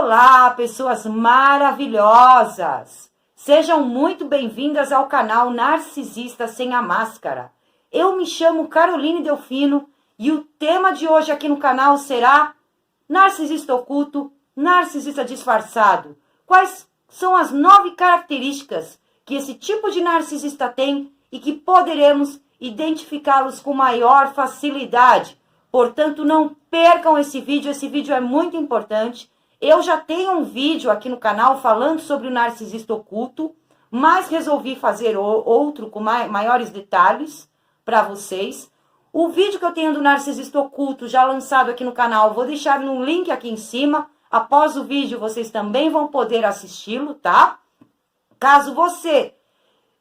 Olá, pessoas maravilhosas! Sejam muito bem-vindas ao canal Narcisista Sem a Máscara. Eu me chamo Caroline Delfino e o tema de hoje aqui no canal será Narcisista Oculto, Narcisista Disfarçado. Quais são as 9 características que esse tipo de narcisista tem e que poderemos identificá-los com maior facilidade? Portanto, não percam esse vídeo é muito importante. Eu já tenho um vídeo aqui no canal falando sobre o narcisista oculto, mas resolvi fazer outro com maiores detalhes para vocês. O vídeo que eu tenho do narcisista oculto já lançado aqui no canal, vou deixar no link aqui em cima. Após o vídeo, vocês também vão poder assisti-lo, tá? Caso você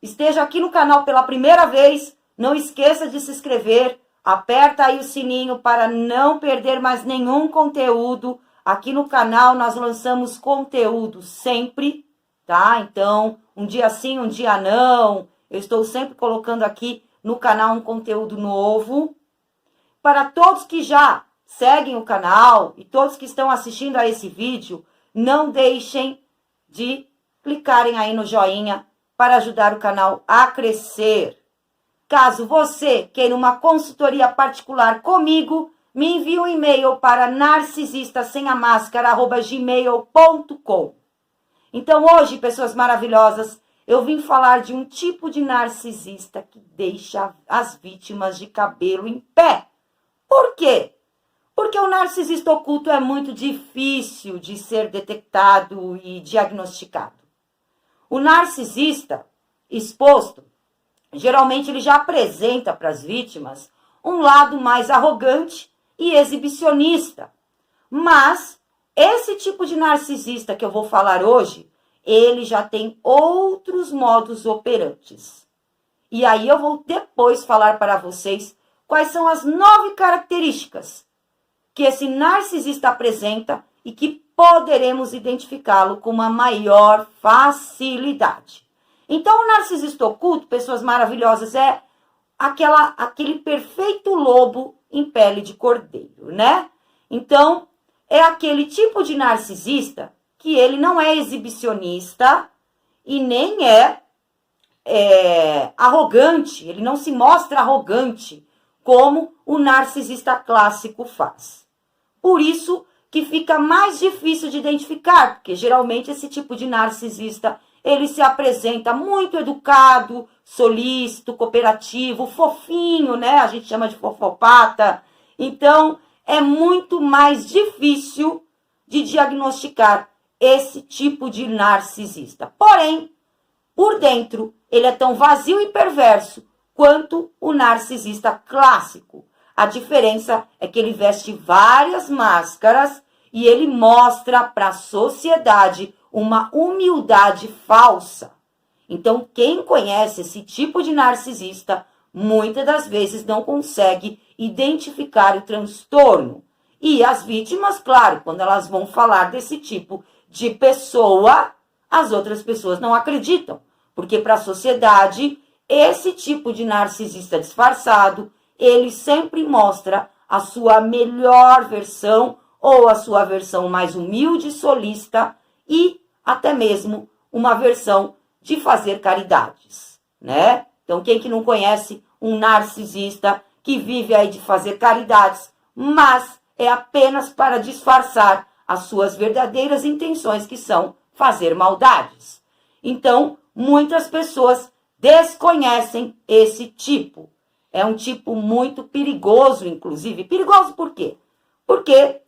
esteja aqui no canal pela primeira vez, não esqueça de se inscrever, aperta aí o sininho para não perder mais nenhum conteúdo. Aqui no canal nós lançamos conteúdo sempre, tá? Então, um dia sim, um dia não. Eu estou sempre colocando aqui no canal um conteúdo novo. Para todos que já seguem o canal e todos que estão assistindo a esse vídeo, não deixem de clicarem aí no joinha para ajudar o canal a crescer. Caso você queira uma consultoria particular comigo, me envie um e-mail para narcisistasemascara@gmail.com. Então hoje, pessoas maravilhosas, eu vim falar de um tipo de narcisista que deixa as vítimas de cabelo em pé. Por quê? Porque o narcisista oculto é muito difícil de ser detectado e diagnosticado. O narcisista exposto, geralmente ele já apresenta para as vítimas um lado mais arrogante e exibicionista. Mas esse tipo de narcisista que eu vou falar hoje, ele já tem outros modus operantes. E aí eu vou depois falar para vocês quais são as 9 características que esse narcisista apresenta e que poderemos identificá-lo com uma maior facilidade. Então, o narcisista oculto, pessoas maravilhosas, é aquele perfeito lobo em pele de cordeiro, né? Então, é aquele tipo de narcisista que ele não é exibicionista e nem é arrogante, ele não se mostra arrogante como o narcisista clássico faz. Por isso que fica mais difícil de identificar, porque geralmente esse tipo de narcisista ele se apresenta muito educado, solícito, cooperativo, fofinho, né? A gente chama de fofopata. Então, é muito mais difícil de diagnosticar esse tipo de narcisista. Porém, por dentro, ele é tão vazio e perverso quanto o narcisista clássico. A diferença é que ele veste várias máscaras e ele mostra para a sociedade uma humildade falsa. Então, quem conhece esse tipo de narcisista, muitas das vezes não consegue identificar o transtorno. E as vítimas, claro, quando elas vão falar desse tipo de pessoa, as outras pessoas não acreditam. Porque para a sociedade, esse tipo de narcisista disfarçado, ele sempre mostra a sua melhor versão ou a sua versão mais humilde e solista e até mesmo uma versão de fazer caridades, né? Então, quem que não conhece um narcisista que vive aí de fazer caridades, mas é apenas para disfarçar as suas verdadeiras intenções, que são fazer maldades. Então, muitas pessoas desconhecem esse tipo. É um tipo muito perigoso, inclusive. Perigoso por quê? Porque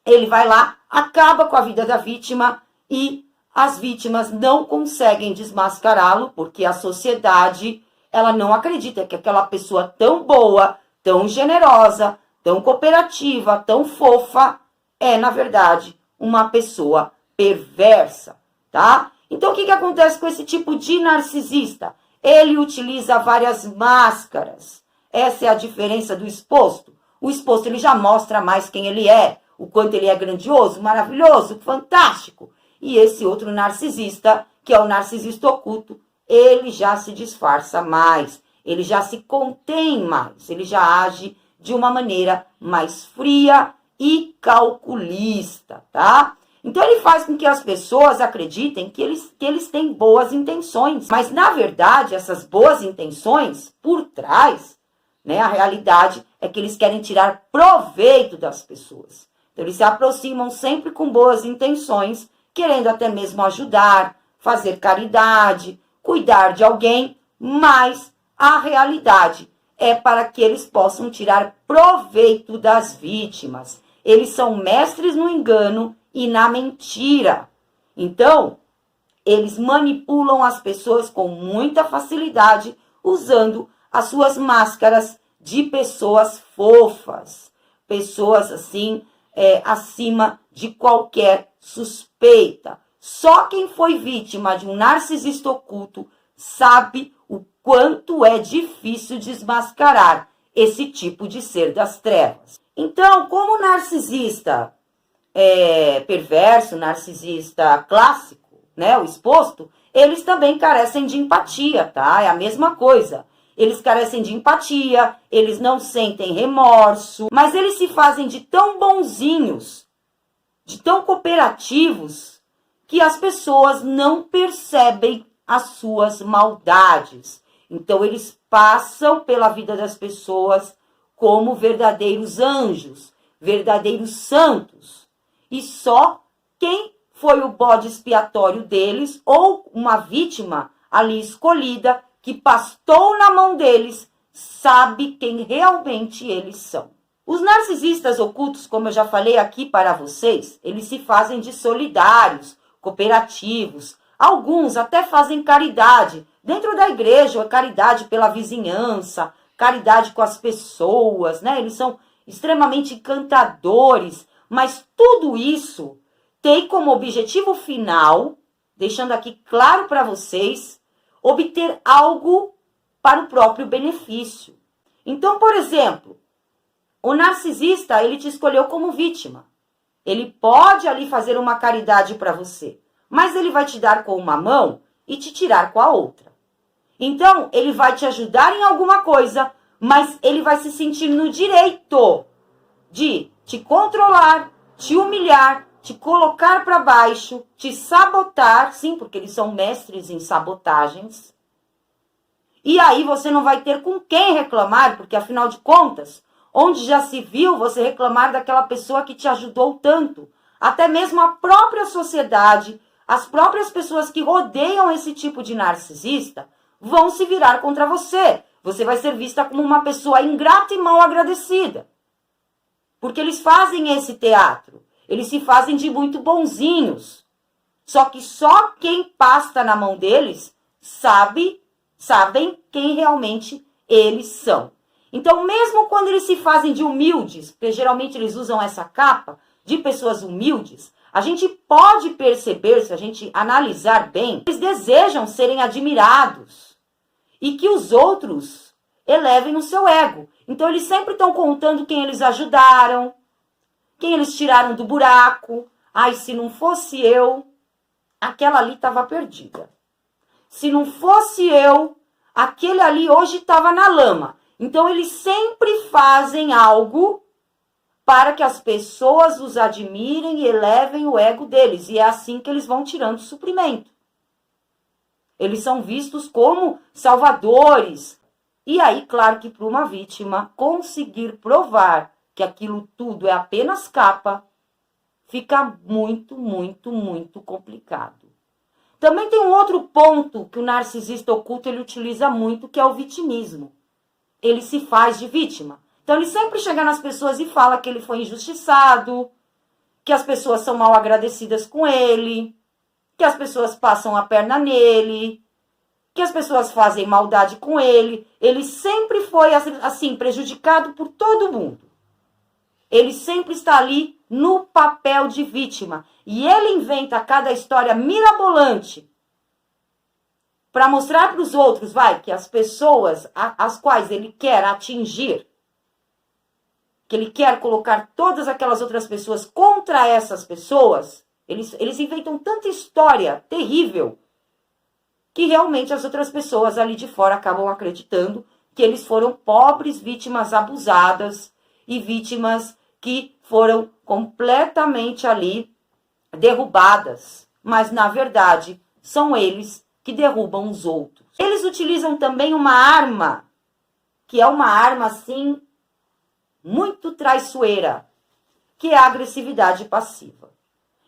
ele vai lá, acaba com a vida da vítima e as vítimas não conseguem desmascará-lo, porque a sociedade, ela não acredita que aquela pessoa tão boa, tão generosa, tão cooperativa, tão fofa, é, na verdade, uma pessoa perversa, tá? Então, o que acontece com esse tipo de narcisista? Ele utiliza várias máscaras. Essa é a diferença do exposto. O exposto, ele já mostra mais quem ele é, o quanto ele é grandioso, maravilhoso, fantástico. E esse outro narcisista, que é o narcisista oculto, ele já se disfarça mais, ele já se contém mais, ele já age de uma maneira mais fria e calculista, tá? Então ele faz com que as pessoas acreditem que eles têm boas intenções. Mas, na verdade, essas boas intenções, por trás, né, a realidade é que eles querem tirar proveito das pessoas. Então eles se aproximam sempre com boas intenções, querendo até mesmo ajudar, fazer caridade, cuidar de alguém, mas a realidade é para que eles possam tirar proveito das vítimas. Eles são mestres no engano e na mentira. Então, eles manipulam as pessoas com muita facilidade, usando as suas máscaras de pessoas fofas, pessoas assim, acima de qualquer suspeita. Só quem foi vítima de um narcisista oculto sabe o quanto é difícil desmascarar esse tipo de ser das trevas. Então, como o narcisista perverso, narcisista clássico, né, o exposto, eles também carecem de empatia, tá? É a mesma coisa. Eles carecem de empatia, eles não sentem remorso, mas eles se fazem de tão bonzinhos, de tão cooperativos, que as pessoas não percebem as suas maldades. Então, eles passam pela vida das pessoas como verdadeiros anjos, verdadeiros santos. E só quem foi o bode expiatório deles, ou uma vítima ali escolhida, que pastou na mão deles, sabe quem realmente eles são. Os narcisistas ocultos, como eu já falei aqui para vocês, eles se fazem de solidários, cooperativos. Alguns até fazem caridade dentro da igreja, caridade pela vizinhança, caridade com as pessoas, né? Eles são extremamente encantadores, mas tudo isso tem como objetivo final, deixando aqui claro para vocês, obter algo para o próprio benefício. Então, por exemplo, o narcisista, ele te escolheu como vítima. Ele pode ali fazer uma caridade para você, mas ele vai te dar com uma mão e te tirar com a outra. Então, ele vai te ajudar em alguma coisa, mas ele vai se sentir no direito de te controlar, te humilhar, te colocar para baixo, te sabotar, sim, porque eles são mestres em sabotagens. E aí você não vai ter com quem reclamar, porque afinal de contas, onde já se viu você reclamar daquela pessoa que te ajudou tanto? Até mesmo a própria sociedade, as próprias pessoas que rodeiam esse tipo de narcisista vão se virar contra você. Você vai ser vista como uma pessoa ingrata e mal agradecida. Porque eles fazem esse teatro. Eles se fazem de muito bonzinhos. Só que só quem pasta na mão deles sabem quem realmente eles são. Então, mesmo quando eles se fazem de humildes, porque geralmente eles usam essa capa de pessoas humildes, a gente pode perceber, se a gente analisar bem, eles desejam serem admirados e que os outros elevem o seu ego. Então, eles sempre estão contando quem eles ajudaram, quem eles tiraram do buraco. Ai, se não fosse eu, aquela ali estava perdida. Se não fosse eu, aquele ali hoje estava na lama. Então, eles sempre fazem algo para que as pessoas os admirem e elevem o ego deles. E é assim que eles vão tirando suprimento. Eles são vistos como salvadores. E aí, claro que para uma vítima conseguir provar que aquilo tudo é apenas capa, fica muito, muito, muito complicado. Também tem um outro ponto que o narcisista oculto ele utiliza muito, que é o vitimismo. Ele se faz de vítima. Então, ele sempre chega nas pessoas e fala que ele foi injustiçado, que as pessoas são mal agradecidas com ele, que as pessoas passam a perna nele, que as pessoas fazem maldade com ele. Ele sempre foi, assim, prejudicado por todo mundo. Ele sempre está ali no papel de vítima. E ele inventa cada história mirabolante para mostrar para os outros, que as pessoas as quais ele quer atingir, que ele quer colocar todas aquelas outras pessoas contra essas pessoas, eles inventam tanta história terrível que realmente as outras pessoas ali de fora acabam acreditando que eles foram pobres vítimas abusadas e vítimas que foram completamente ali derrubadas, mas na verdade são eles que derrubam os outros. Eles utilizam também uma arma, que é uma arma assim muito traiçoeira, que é a agressividade passiva.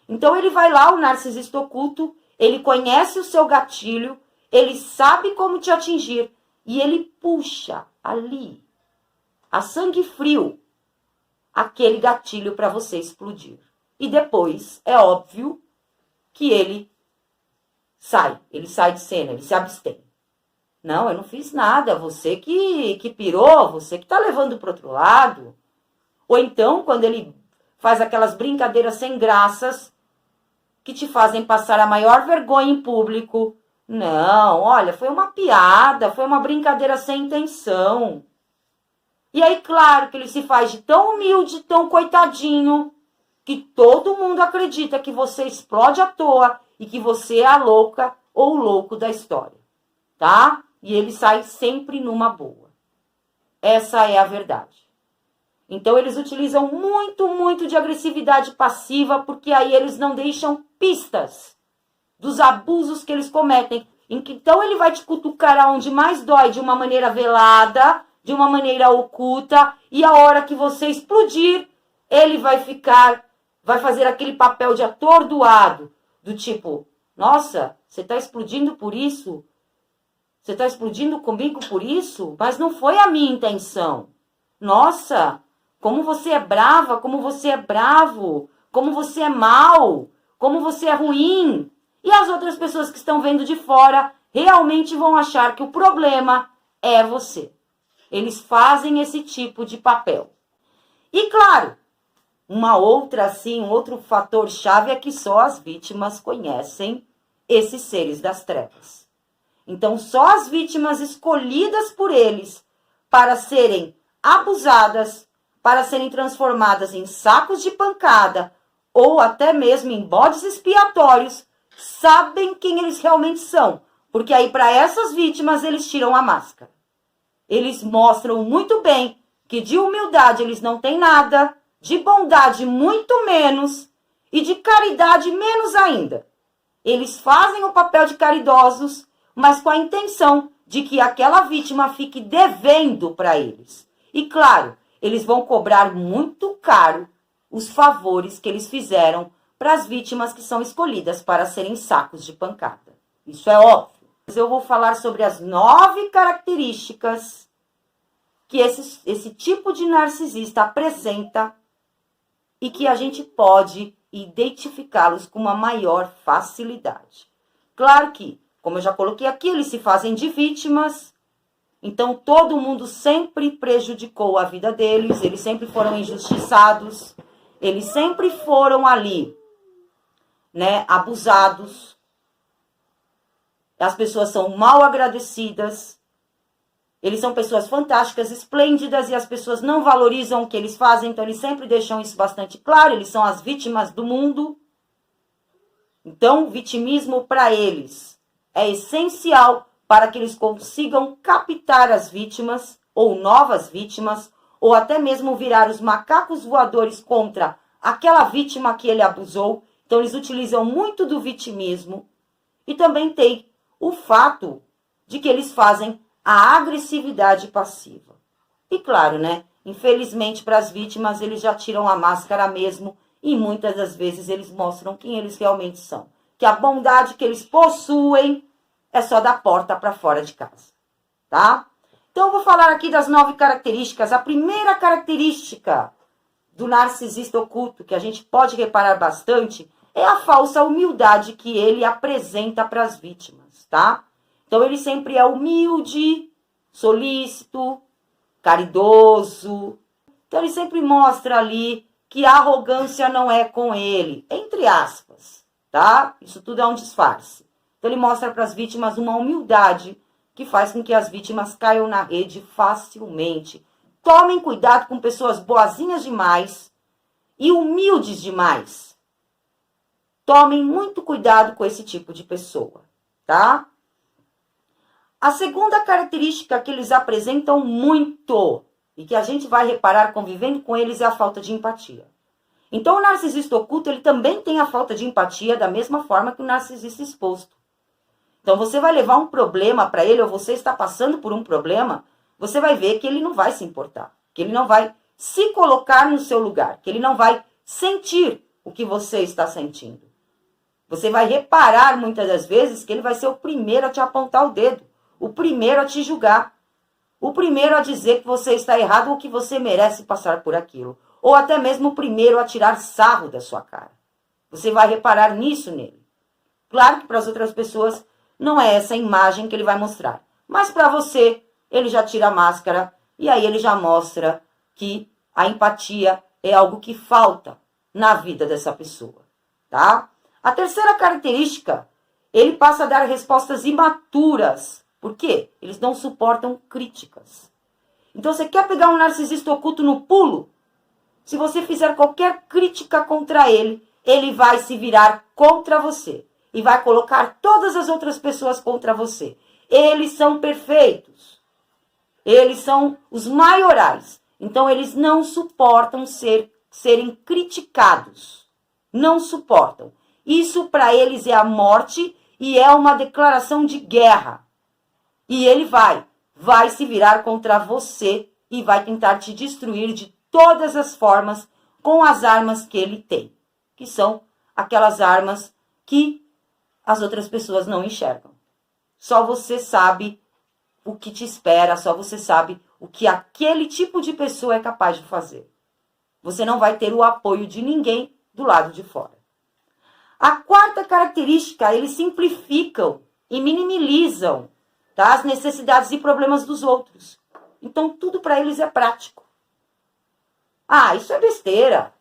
Então ele vai lá, o narcisista oculto, ele conhece o seu gatilho, ele sabe como te atingir e ele puxa ali, a sangue frio, aquele gatilho para você explodir. E depois, é óbvio que ele sai de cena, ele se abstém. Não, eu não fiz nada, você que pirou, você que tá levando para outro lado. Ou então, quando ele faz aquelas brincadeiras sem graças, que te fazem passar a maior vergonha em público. Não, olha, foi uma piada, foi uma brincadeira sem intenção. E aí, claro, que ele se faz de tão humilde, tão coitadinho, que todo mundo acredita que você explode à toa e que você é a louca ou o louco da história, tá? E ele sai sempre numa boa. Essa é a verdade. Então, eles utilizam muito de agressividade passiva, porque aí eles não deixam pistas dos abusos que eles cometem. Então, ele vai te cutucar aonde mais dói, de uma maneira velada, de uma maneira oculta, e a hora que você explodir, ele vai fazer aquele papel de atordoado, do tipo, nossa, você tá explodindo por isso? Você tá explodindo comigo por isso? Mas não foi a minha intenção. Nossa, como você é brava, como você é bravo, como você é mau, como você é ruim. E as outras pessoas que estão vendo de fora realmente vão achar que o problema é você. Eles fazem esse tipo de papel. E claro, um outro fator chave é que só as vítimas conhecem esses seres das trevas. Então, só as vítimas escolhidas por eles para serem abusadas, para serem transformadas em sacos de pancada ou até mesmo em bodes expiatórios, sabem quem eles realmente são. Porque aí, para essas vítimas, eles tiram a máscara. Eles mostram muito bem que de humildade eles não têm nada, de bondade muito menos e de caridade menos ainda. Eles fazem o papel de caridosos, mas com a intenção de que aquela vítima fique devendo para eles. E claro, eles vão cobrar muito caro os favores que eles fizeram para as vítimas que são escolhidas para serem sacos de pancada. Isso é óbvio. Eu vou falar sobre as 9 características que esse tipo de narcisista apresenta e que a gente pode identificá-los com uma maior facilidade. Claro que, como eu já coloquei aqui, eles se fazem de vítimas, então todo mundo sempre prejudicou a vida deles, eles sempre foram injustiçados, eles sempre foram ali, né, abusados. As pessoas são mal agradecidas, eles são pessoas fantásticas, esplêndidas, e as pessoas não valorizam o que eles fazem, então eles sempre deixam isso bastante claro, eles são as vítimas do mundo. Então, o vitimismo para eles é essencial para que eles consigam captar as vítimas, ou novas vítimas, ou até mesmo virar os macacos voadores contra aquela vítima que ele abusou. Então, eles utilizam muito do vitimismo. E também tem o fato de que eles fazem a agressividade passiva. E claro, né? Infelizmente, para as vítimas, eles já tiram a máscara mesmo e muitas das vezes eles mostram quem eles realmente são. Que a bondade que eles possuem é só da porta para fora de casa, tá? Então, eu vou falar aqui das 9 características. A primeira característica do narcisista oculto, que a gente pode reparar bastante, é a falsa humildade que ele apresenta para as vítimas, tá? Então, ele sempre é humilde, solícito, caridoso. Então, ele sempre mostra ali que a arrogância não é com ele, entre aspas, tá? Isso tudo é um disfarce. Então, ele mostra para as vítimas uma humildade que faz com que as vítimas caiam na rede facilmente. Tomem cuidado com pessoas boazinhas demais e humildes demais. Tomem muito cuidado com esse tipo de pessoa, tá? A segunda característica que eles apresentam muito, e que a gente vai reparar convivendo com eles, é a falta de empatia. Então, o narcisista oculto, ele também tem a falta de empatia da mesma forma que o narcisista exposto. Então, você vai levar um problema para ele, ou você está passando por um problema, você vai ver que ele não vai se importar, que ele não vai se colocar no seu lugar, que ele não vai sentir o que você está sentindo. Você vai reparar muitas das vezes que ele vai ser o primeiro a te apontar o dedo, o primeiro a te julgar, o primeiro a dizer que você está errado ou que você merece passar por aquilo, ou até mesmo o primeiro a tirar sarro da sua cara. Você vai reparar nisso nele. Claro que para as outras pessoas não é essa imagem que ele vai mostrar, mas para você ele já tira a máscara e aí ele já mostra que a empatia é algo que falta na vida dessa pessoa, tá? A terceira característica, ele passa a dar respostas imaturas. Por quê? Eles não suportam críticas. Então, você quer pegar um narcisista oculto no pulo? Se você fizer qualquer crítica contra ele, ele vai se virar contra você. E vai colocar todas as outras pessoas contra você. Eles são perfeitos. Eles são os maiorais. Então, eles não suportam serem criticados. Não suportam. Isso para eles é a morte e é uma declaração de guerra. E ele vai se virar contra você e vai tentar te destruir de todas as formas com as armas que ele tem. Que são aquelas armas que as outras pessoas não enxergam. Só você sabe o que te espera, só você sabe o que aquele tipo de pessoa é capaz de fazer. Você não vai ter o apoio de ninguém do lado de fora. A quarta característica, eles simplificam e minimizam, tá, as necessidades e problemas dos outros. Então, tudo para eles é prático. Ah, isso é besteira.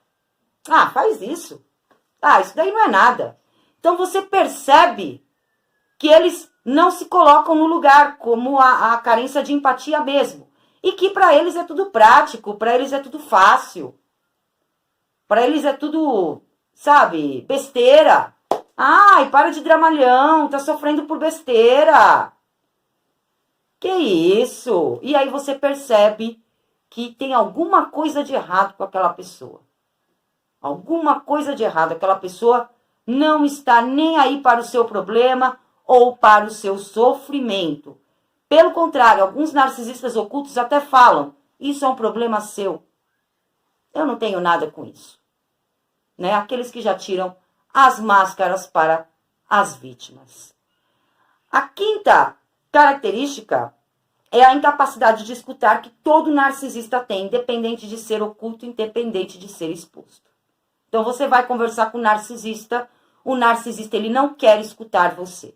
Ah, faz isso. Ah, isso daí não é nada. Então, você percebe que eles não se colocam no lugar, como a carência de empatia mesmo. E que para eles é tudo prático, para eles é tudo fácil. Para eles é tudo, sabe, besteira. Ai, para de dramalhão, tá sofrendo por besteira. Que isso? E aí você percebe que tem alguma coisa de errado com aquela pessoa. Alguma coisa de errado. Aquela pessoa não está nem aí para o seu problema ou para o seu sofrimento. Pelo contrário, alguns narcisistas ocultos até falam, isso é um problema seu. Eu não tenho nada com isso. Né? Aqueles que já tiram as máscaras para as vítimas. A quinta característica é a incapacidade de escutar que todo narcisista tem, independente de ser oculto, independente de ser exposto. Então, você vai conversar com o narcisista ele não quer escutar você.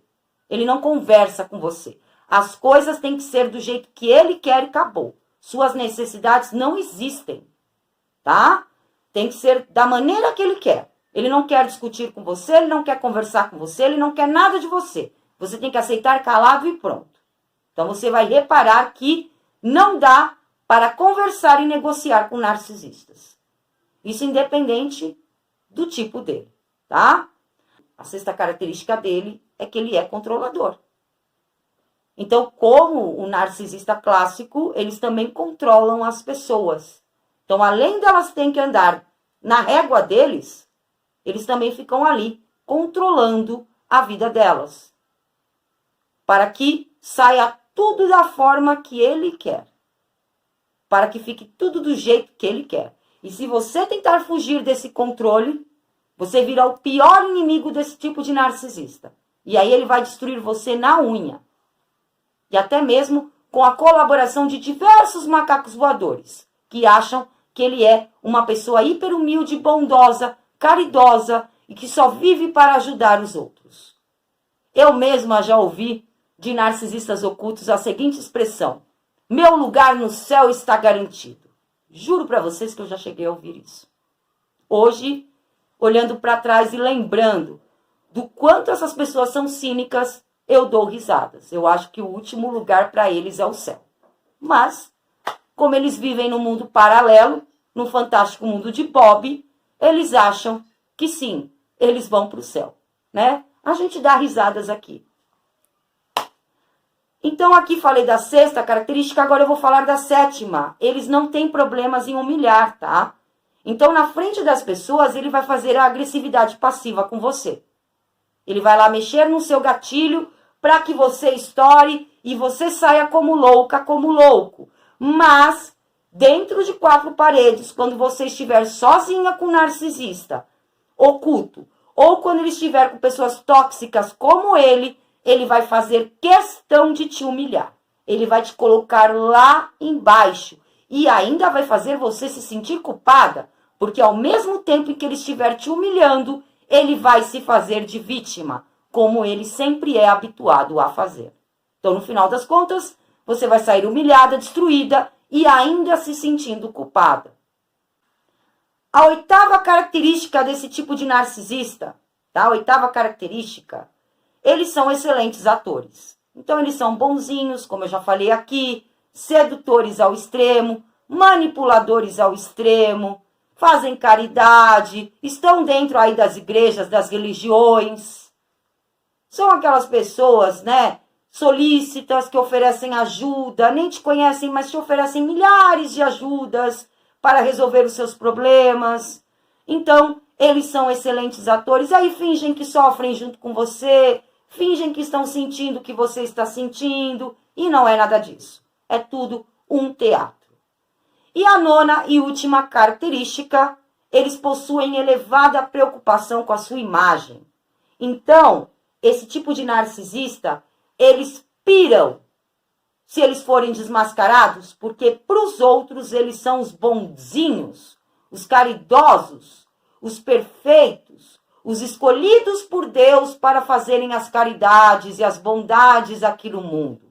Ele não conversa com você. As coisas têm que ser do jeito que ele quer e acabou. Suas necessidades não existem, tá? Tem que ser da maneira que ele quer. Ele não quer discutir com você, ele não quer conversar com você, ele não quer nada de você. Você tem que aceitar calado e pronto. Então, você vai reparar que não dá para conversar e negociar com narcisistas. Isso independente do tipo dele, tá? A sexta característica dele é que ele é controlador. Então, como o narcisista clássico, eles também controlam as pessoas. Então, além delas terem que andar na régua deles, eles também ficam ali controlando a vida delas. Para que saia tudo da forma que ele quer. Para que fique tudo do jeito que ele quer. E se você tentar fugir desse controle, você vira o pior inimigo desse tipo de narcisista. E aí ele vai destruir você na unha. E até mesmo com a colaboração de diversos macacos voadores, que acham que ele é uma pessoa hiper humilde, bondosa, caridosa e que só vive para ajudar os outros. Eu mesma já ouvi de narcisistas ocultos a seguinte expressão: meu lugar no céu está garantido. Juro para vocês que eu já cheguei a ouvir isso. Hoje, olhando para trás e lembrando do quanto essas pessoas são cínicas, eu dou risadas. Eu acho que o último lugar para eles é o céu. Mas, como eles vivem num mundo paralelo, no fantástico mundo de Bob, eles acham que sim, eles vão para o céu, né? A gente dá risadas aqui. Então, aqui falei da sexta característica, agora eu vou falar da sétima. Eles não têm problemas em humilhar, tá? Então, na frente das pessoas, ele vai fazer a agressividade passiva com você. Ele vai lá mexer no seu gatilho para que você estoure e você saia como louca, como louco. Mas, dentro de 4 paredes, quando você estiver sozinha com o narcisista oculto, ou quando ele estiver com pessoas tóxicas como ele vai fazer questão de te humilhar. Ele vai te colocar lá embaixo e ainda vai fazer você se sentir culpada, porque ao mesmo tempo em que ele estiver te humilhando, ele vai se fazer de vítima, como ele sempre é habituado a fazer. Então, no final das contas, você vai sair humilhada, destruída e ainda se sentindo culpada. A 8ª característica desse tipo de narcisista, tá? A 8ª característica, eles são excelentes atores. Então, eles são bonzinhos, como eu já falei aqui, sedutores ao extremo, manipuladores ao extremo, fazem caridade, estão dentro aí das igrejas, das religiões. São aquelas pessoas, né, solícitas, que oferecem ajuda, nem te conhecem, mas te oferecem milhares de ajudas para resolver os seus problemas. Então, eles são excelentes atores, aí fingem que sofrem junto com você, fingem que estão sentindo o que você está sentindo, e não é nada disso. É tudo um teatro. E a 9ª e última característica, eles possuem elevada preocupação com a sua imagem. Então, esse tipo de narcisista, eles piram se eles forem desmascarados, porque para os outros eles são os bonzinhos, os caridosos, os perfeitos, os escolhidos por Deus para fazerem as caridades e as bondades aqui no mundo,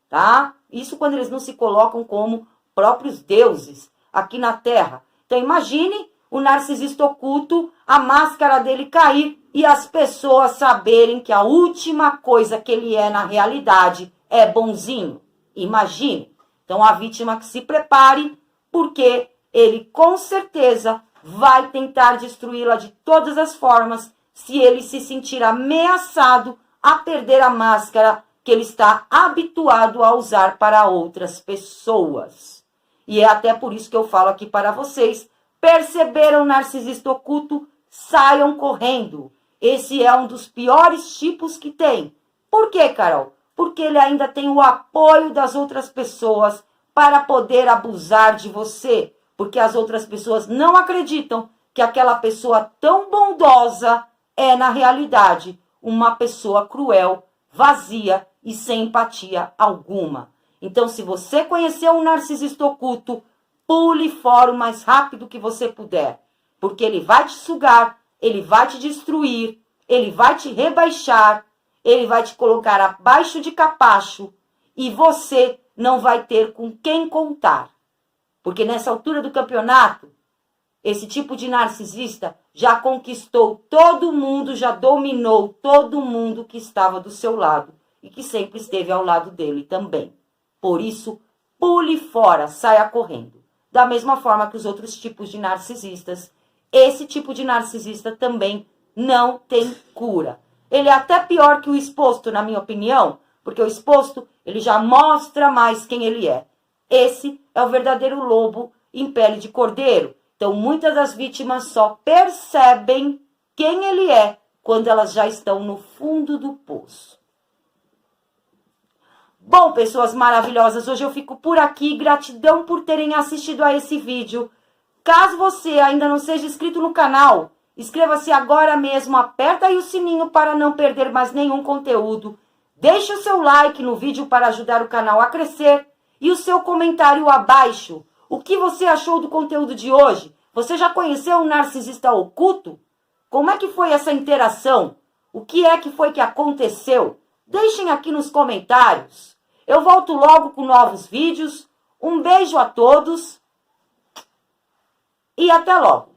tá? Isso quando eles não se colocam como próprios deuses aqui na Terra. Então imagine o narcisista oculto, a máscara dele cair e as pessoas saberem que a última coisa que ele é na realidade é bonzinho. Imagine. Então a vítima que se prepare, porque ele com certeza vai tentar destruí-la de todas as formas se ele se sentir ameaçado a perder a máscara que ele está habituado a usar para outras pessoas. E é até por isso que eu falo aqui para vocês, perceberam o narcisista oculto, saiam correndo. Esse é um dos piores tipos que tem. Por quê, Carol? Porque ele ainda tem o apoio das outras pessoas para poder abusar de você. Porque as outras pessoas não acreditam que aquela pessoa tão bondosa é, na realidade, uma pessoa cruel, vazia e sem empatia alguma. Então, se você conhecer um narcisista oculto, pule fora o mais rápido que você puder. Porque ele vai te sugar, ele vai te destruir, ele vai te rebaixar, ele vai te colocar abaixo de capacho e você não vai ter com quem contar. Porque nessa altura do campeonato, esse tipo de narcisista já conquistou todo mundo, já dominou todo mundo que estava do seu lado e que sempre esteve ao lado dele também. Por isso, pule fora, saia correndo. Da mesma forma que os outros tipos de narcisistas, esse tipo de narcisista também não tem cura. Ele é até pior que o exposto, na minha opinião, porque o exposto, ele já mostra mais quem ele é. Esse é o verdadeiro lobo em pele de cordeiro. Então, muitas das vítimas só percebem quem ele é quando elas já estão no fundo do poço. Bom, pessoas maravilhosas, hoje eu fico por aqui. Gratidão por terem assistido a esse vídeo. Caso você ainda não seja inscrito no canal, inscreva-se agora mesmo, aperta aí o sininho para não perder mais nenhum conteúdo. Deixe o seu like no vídeo para ajudar o canal a crescer e o seu comentário abaixo. O que você achou do conteúdo de hoje? Você já conheceu um narcisista oculto? Como é que foi essa interação? O que é que foi que aconteceu? Deixem aqui nos comentários. Eu volto logo com novos vídeos. Um beijo a todos e até logo.